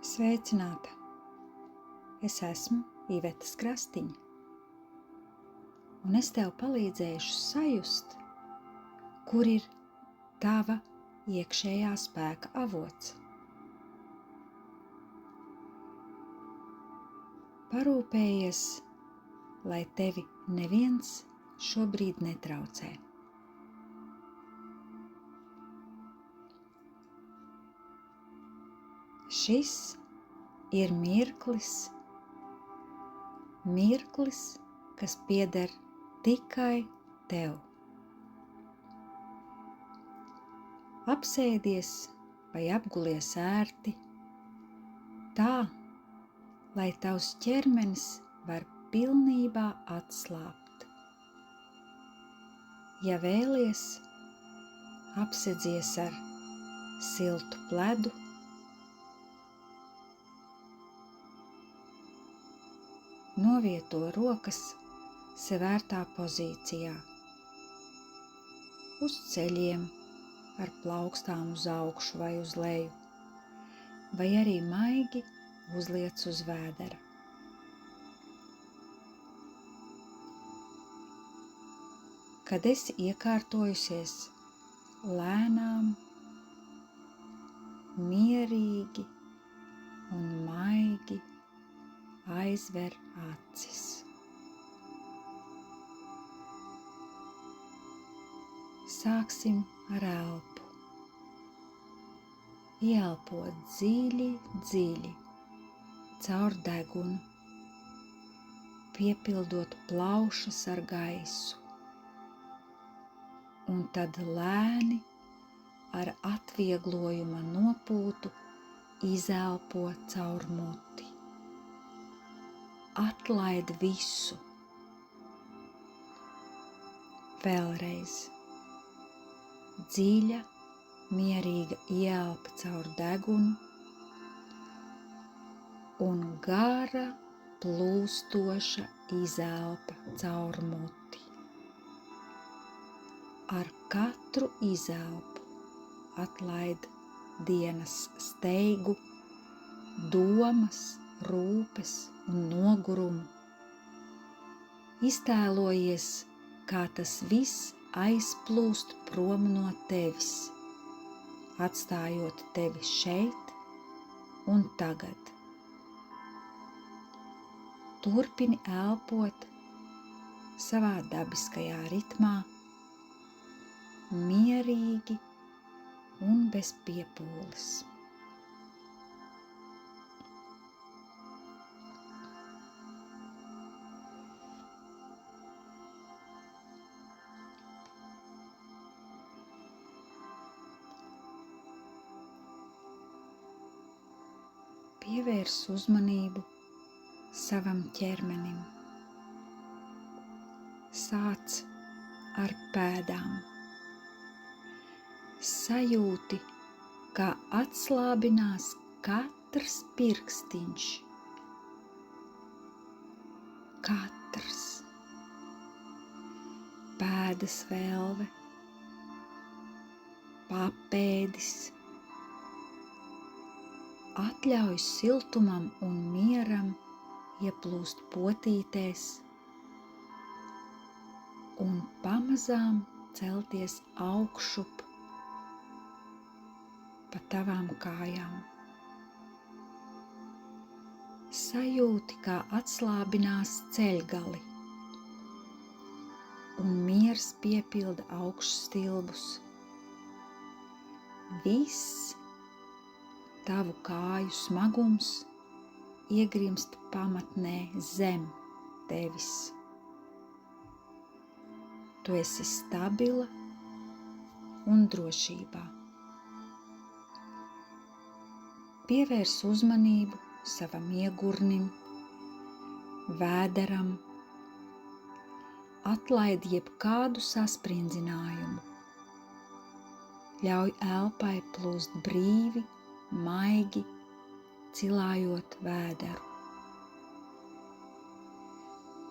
Sveicināta! Es esmu Iveta Krastiņa, un es tev palīdzēšu sajust, kur ir tava iekšējā spēka avots. Parūpējies, lai tevi neviens šobrīd netraucē. Šis ir mirklis, kas pieder tikai tev. Apsēdies vai apgulies ērti, tā, lai tavs ķermenis var pilnībā atslābt. Ja vēlies, apsedzies ar siltu pledu, novieto rokas sev ērtā pozīcijā, uz ceļiem, ar plaukstām uz augšu vai uz leju, vai arī maigi uzliec uz vēdera. Kad esi iekārtojusies, lēnām, mierīgi un maigi aizver acis. Sāksim ar elpu. Ieelpot dziļi, dziļi, caur degunu, piepildot plaušas ar gaisu, un tad lēni ar atvieglojuma nopūtu izelpo caur muti. Atlaid visu. Vēlreiz. Dziļa, mierīga ieelpa caur degunu un gara, plūstoša izelpa caur muti. Ar katru izelpu atlaid dienas steigu, domas, rūpes un nogurumu. Iztēlojies, kā tas viss aizplūst prom no tevis, atstājot tevi šeit un tagad. Turpini elpot savā dabiskajā ritmā, mierīgi un bez piepūles. Pievērs uzmanību savam ķermenim. Sāc ar pēdām. Sajūti, kā atslābinās katrs pirkstiņš. Katrs. Pēdas velve, papēdis. Atļauj siltumam un mieram ieplūst potītēs un pamazām celties augšup pa tavām kājām. Sajūti, kā atslābinās ceļgali un miers piepilda augšstilbus. Viss tavu kāju smagums iegrimst pamatnē zem tevis. Tu esi stabila un drošībā. Pievērs uzmanību savam iegurnim, vēderam, atlaid jebkādu sasprindzinājumu. Ļauj elpai plūst brīvi, maigi, cilājot vēderu.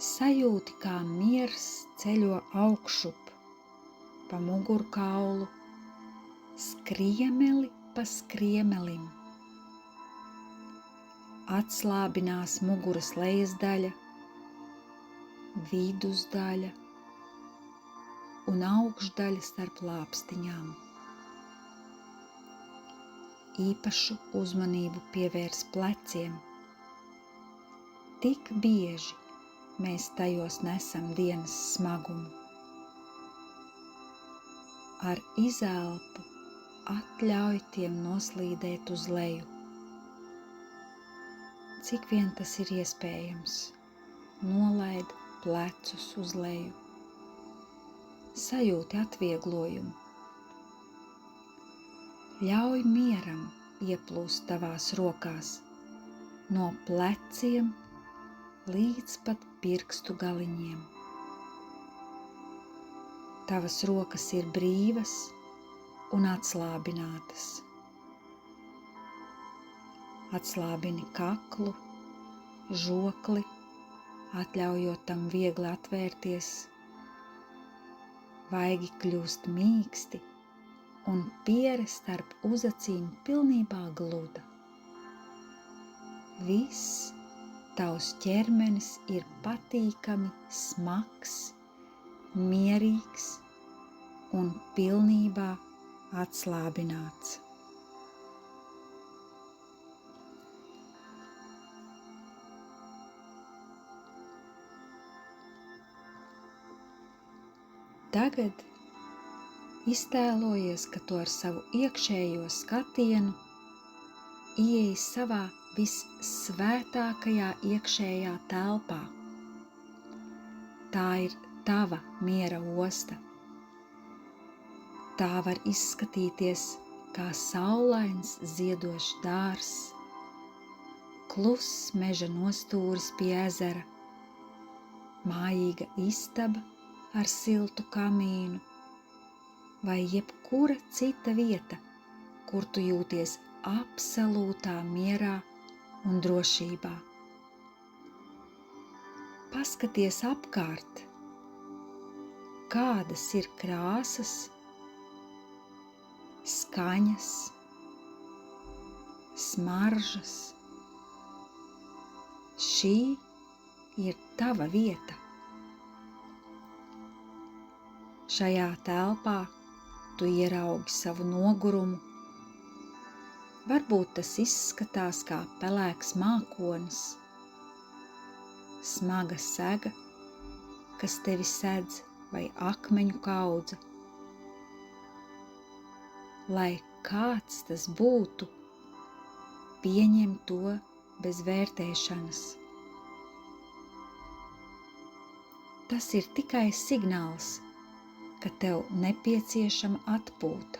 Sajūti, kā miers ceļo augšup pa mugurkaulu, skriemeli pa skriemelim. atslābinās muguras lejas daļa, vidusdaļa un augšdaļa starp lāpstiņām. Īpašu uzmanību pievērs pleciem. Tik bieži mēs tajos nesam dienas smagumu. Ar izelpu atļauj tiem noslīdēt uz leju. Cik vien tas ir iespējams, nolaid plecus uz leju. Sajūti atvieglojumu. Ļauj mieram ieplūst tavās rokās, no pleciem līdz pat pirkstu galiņiem. Tavas rokas ir brīvas un atslābinātas. Atslābini kaklu, žokli, atļaujot tam viegli atvērties. Vaigi kļūst mīksti un piere starp uzacīm pilnībā gluda. Viss tavs ķermenis ir patīkami smags, mierīgs un pilnībā atslābināts. Tagad iztēlojies, ka tu ar savu iekšējo skatienu ieej savā vissvētākajā iekšējā telpā. Tā ir tava miera osta. Tā var izskatīties kā saulains ziedošs dārzs, kluss meža nostūris pie ezera, mājīga istaba ar siltu kamīnu vai jebkura cita vieta, kur tu jūties absolūtā mierā un drošībā. Paskaties apkārt, kādas ir krāsas, skaņas, smaržas. Šī ir tava vieta. Šajā telpā tu ieraugi savu nogurumu. Varbūt tas izskatās kā pelēks mākonis, smaga sega, kas tevi sedz, vai akmeņu kaudze. Lai kāds tas būtu, pieņem to bez vērtēšanas. Tas ir tikai signāls, ka tev nepieciešama atpūta.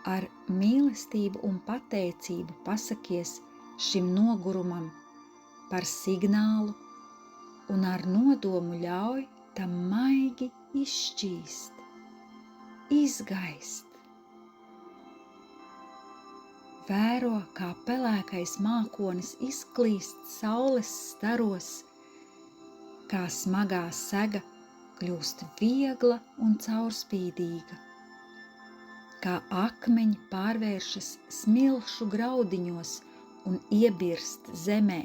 Ar mīlestību un pateicību pasakies šim nogurumam par signālu un ar nodomu ļauj tam maigi izšķīst, izgaist. Vēro, kā pelēkais mākonis izklīst saules staros, kā smagā sega kļūst viegla un caurspīdīga, kā akmeņi pārvēršas smilšu graudiņos un iebirst zemē.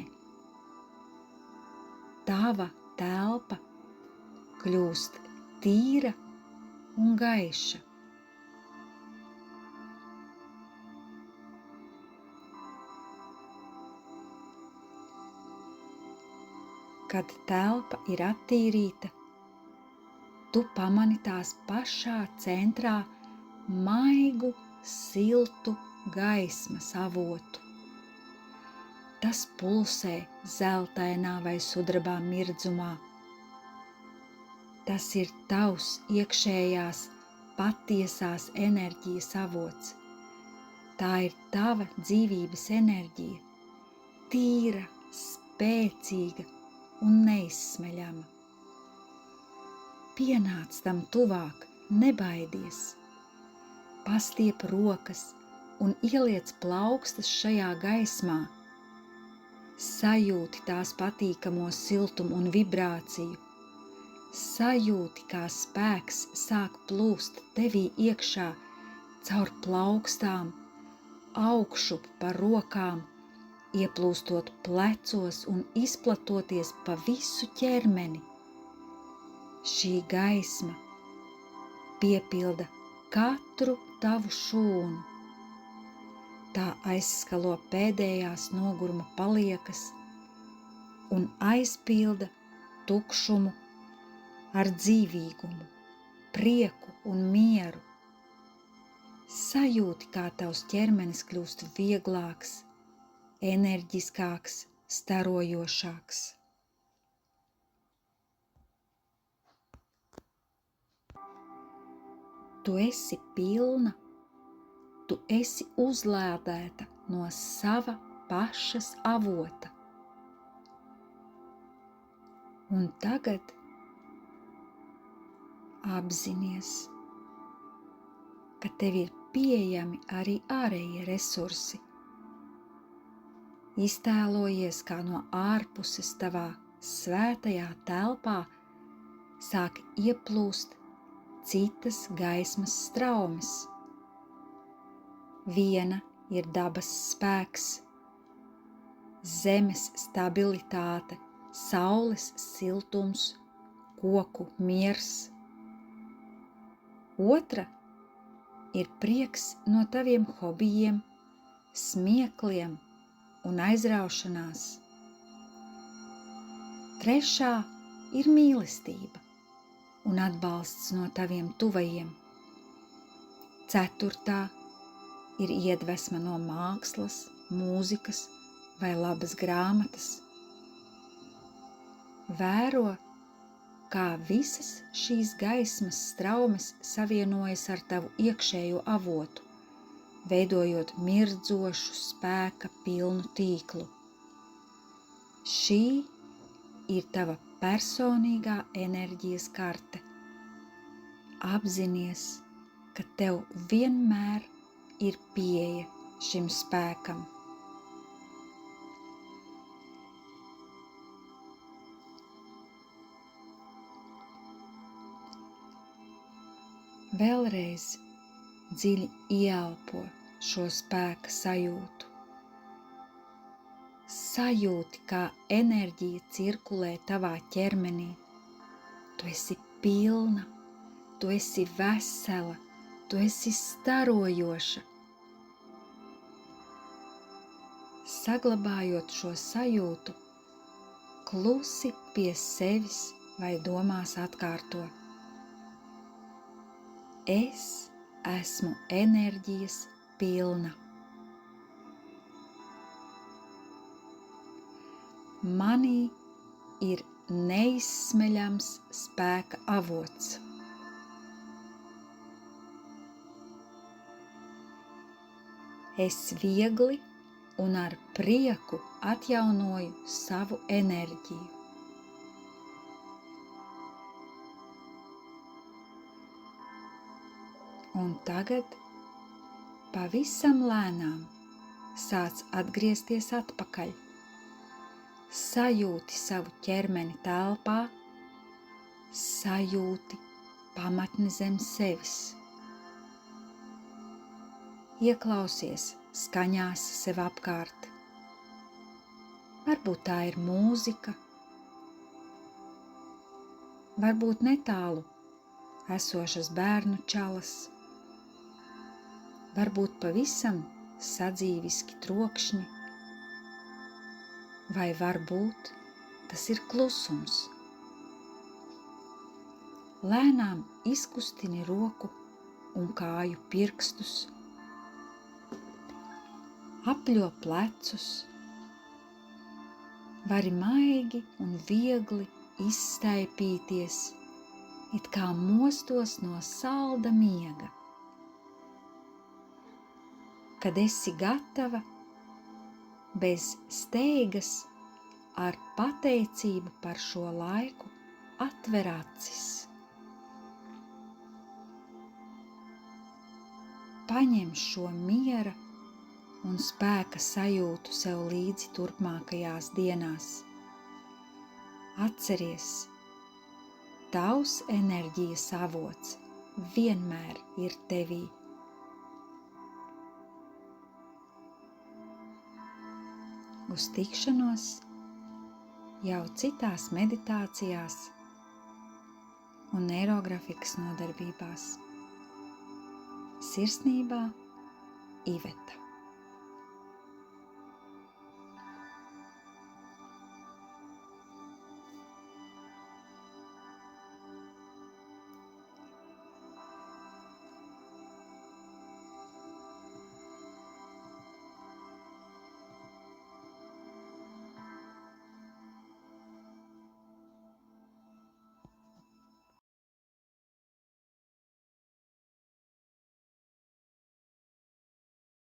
Tava telpa kļūst tīra un gaiša. Kad telpa ir attīrīta, tu pamani tās pašā centrā maigu, siltu gaismas avotu. Tas pulsē zeltainā vai sudrabā mirdzumā. Tas ir tavs iekšējās patiesās enerģijas avots. Tā ir tava dzīvības enerģija, tīra, spēcīga un neizsmeļama. Pienāc tam tuvāk, nebaidies. Pastiep rokas un ieliec plaukstas šajā gaismā. Sajūti tās patīkamo siltumu un vibrāciju. Sajūti, kā spēks sāk plūst tevī iekšā caur plaukstām augšup pa rokām, ieplūstot plecos un izplatoties pa visu ķermeni. Šī gaisma piepilda katru tavu šūnu. Tā aizskalo pēdējās noguruma paliekas un aizpilda tukšumu ar dzīvīgumu, prieku un mieru. Sajūti, kā tavs ķermenis kļūst vieglāks, enerģiskāks, starojošāks. Tu esi pilna, tu esi uzlādēta no sava pašas avota. Un tagad apzinies, ka tev ir pieejami arī ārējie resursi. Iztēlojies, kā no ārpuses tavā svētajā telpā sāk ieplūst citas gaismas straumes. Viena ir dabas spēks, zemes stabilitāte, saules siltums, koku miers. Otra ir prieks no taviem hobijiem, smiekliem un aizraušanās. Trešā ir mīlestība un atbalsts no taviem tuvajiem. Ceturtā ir iedvesma no mākslas, mūzikas vai labas grāmatas. Vēro, kā visas šīs gaismas straumes savienojas ar tavu iekšējo avotu, veidojot mirdzošu spēka pilnu tīklu. Šī ir tava personīgā enerģijas karte. Apzinies, ka tev vienmēr ir pieeja šim spēkam. Vēlreiz dziļi ieelpo šo spēka sajūtu. Sajūti, kā enerģija cirkulē tavā ķermenī. Tu esi pilna, tu esi vesela, tu esi starojoša. Saglabājot šo sajūtu, klusi pie sevis vai domās atkārto: es esmu enerģijas pilna. Manī ir neizsmeļams spēka avots. Es viegli un ar prieku atjaunoju savu enerģiju. Un tagad pavisam lēnām sāc atgriezties atpakaļ. Sajūti savu ķermeni telpā, sajūti pamatni zem sevis. Ieklausies skaņās sev apkārt. Varbūt tā ir mūzika, varbūt netālu esošas bērnu čalas, varbūt pavisam sadzīviski trokšņi, vai varbūt tas ir klusums. Lēnām izkustini roku un kāju pirkstus, apļo plecus, vari maigi un viegli izstaipīties, it kā mostos no salda miega. Kad esi gatava, bez steigas, ar pateicību par šo laiku atver acis. Paņem šo miera un spēka sajūtu sev līdzi turpmākajās dienās. Atceries, tavs enerģijas avots vienmēr ir tevī. uz tikšanos jau citās meditācijās un neirografikas nodarbībās. Sirsnībā Iveta.